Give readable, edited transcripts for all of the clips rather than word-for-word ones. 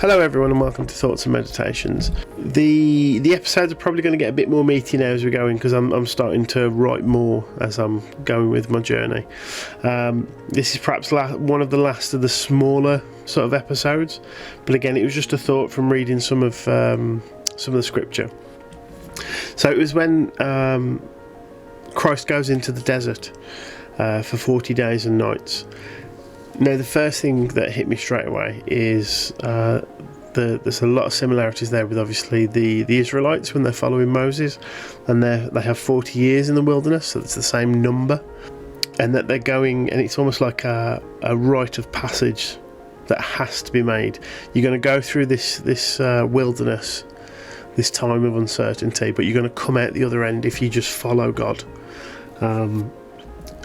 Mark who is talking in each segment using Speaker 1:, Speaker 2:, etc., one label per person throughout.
Speaker 1: Hello everyone and welcome to Thoughts and Meditations. The episodes are probably going to get a bit more meaty now as we're going, because I'm starting to write more as I'm going with my journey. This is perhaps one of the last of the smaller sort of episodes, but again it was just a thought from reading some of the scripture. So it was when Christ goes into the desert for 40 days and nights. Now, the first thing that hit me straight away is there's a lot of similarities there with obviously the Israelites when they're following Moses, and they have 40 years in the wilderness, so it's the same number, and that they're going, and it's almost like a rite of passage that has to be made. You're going to go through this wilderness, this time of uncertainty, but you're going to come out the other end if you just follow God.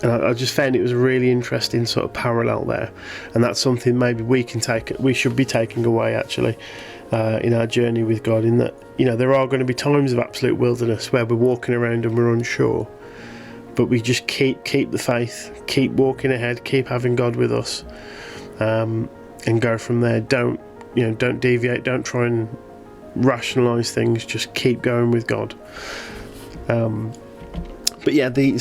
Speaker 1: And I just found it was a really interesting sort of parallel there, and that's something maybe we should be taking away actually in our journey with God. In that, there are going to be times of absolute wilderness where we're walking around and we're unsure, but we just keep the faith, keep walking ahead, keep having God with us, and go from there. Don't deviate. Don't try and rationalise things. Just keep going with God. But yeah, the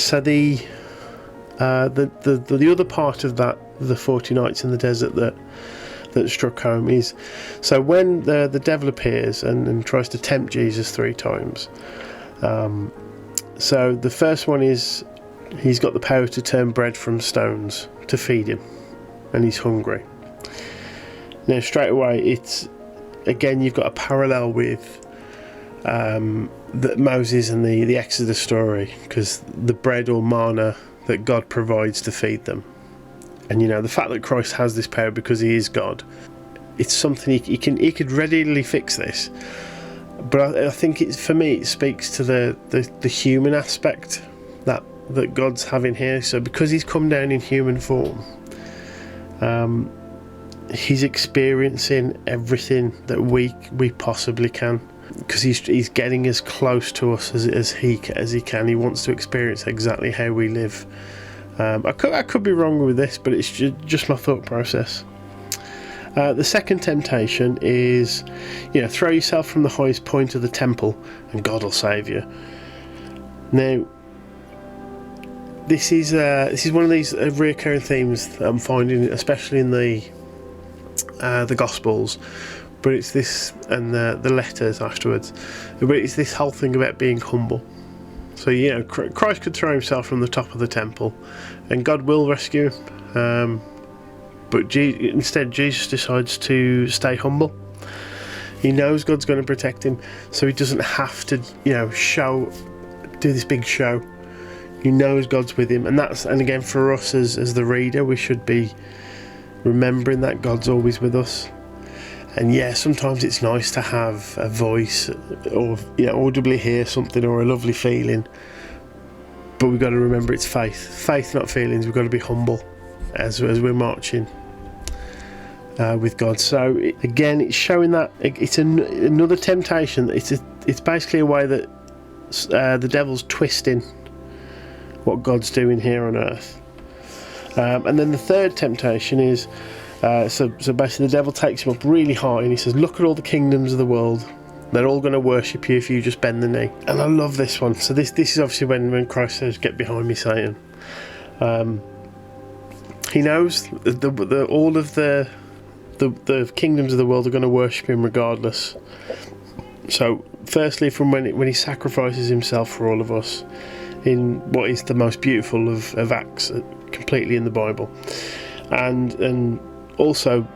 Speaker 1: other part of that, the 40 nights in the desert that struck home is, so when the devil appears and tries to tempt Jesus 3 times. So the first one is he's got the power to turn bread from stones to feed him, and he's hungry. Now straight away you've got a parallel with Moses and the Exodus story, because the bread or manna that God provides to feed them. And the fact that Christ has this power because he is God, it's something he could readily fix this. But I think it speaks to the human aspect that God's having here. So because he's come down in human form, he's experiencing everything that we possibly can, because he's getting as close to us as he can. He wants to experience exactly how we live. I could be wrong with this, but it's just my thought process. The second temptation is, throw yourself from the highest point of the temple and God will save you. Now, this is one of these recurring themes that I'm finding, especially in the Gospels. But it's this, and the letters afterwards. But it's this whole thing about being humble. So Christ could throw himself from the top of the temple, and God will rescue him. But instead, Jesus decides to stay humble. He knows God's going to protect him, so he doesn't have to, do this big show. He knows God's with him, and again for us as the reader, we should be remembering that God's always with us. And yeah, sometimes it's nice to have a voice or audibly hear something or a lovely feeling, but we've got to remember it's faith not feelings. We've got to be humble as we're marching with God. So again, it's showing that it's another temptation. It's basically a way that the devil's twisting what God's doing here on earth. And then the third temptation is, so basically the devil takes him up really high and he says, look at all the kingdoms of the world, they're all going to worship you if you just bend the knee. And I love this one. So this is obviously when Christ says, get behind me, Satan. He knows all of the kingdoms of the world are going to worship him regardless. So firstly, from when he sacrifices himself for all of us in what is the most beautiful of acts completely in the Bible, and also,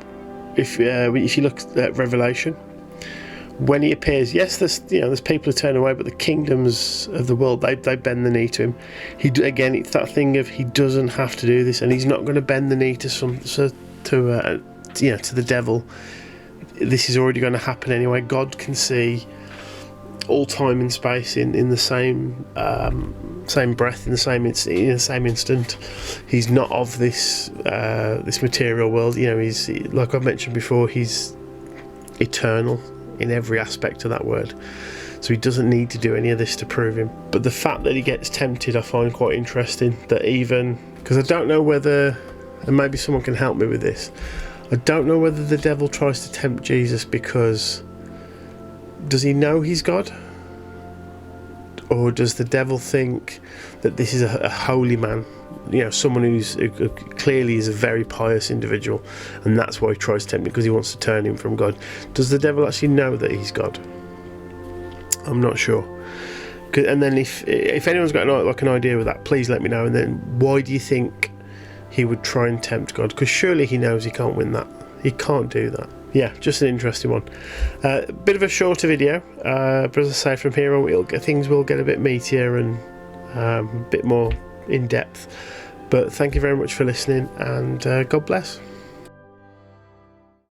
Speaker 1: if you look at Revelation, when he appears, yes, there's people who turn away, but the kingdoms of the world, they bend the knee to him. It's that thing of he doesn't have to do this, and he's not going to bend the knee to the devil. This is already going to happen anyway. God can see all time and space in the same breath, in the same instant. He's not of this material world. He's, like I've mentioned before, he's eternal in every aspect of that word. So he doesn't need to do any of this to prove him. But the fact that he gets tempted, I find quite interesting. That even, because I don't know whether, and maybe someone can help me with this, I don't know whether the devil tries to tempt Jesus because does he know he's God? Or does the devil think that this is a holy man, someone who clearly is a very pious individual, and that's why he tries to tempt him, because he wants to turn him from God? Does the devil actually know that he's God? I'm not sure. And then if anyone's got an idea with that, please let me know. And then why do you think he would try and tempt God? Because surely he knows he can't win that. He can't do that. Yeah, just an interesting one. Bit of a shorter video, but as I say, from here on things will get a bit meatier and a bit more in depth. But thank you very much for listening, and God bless.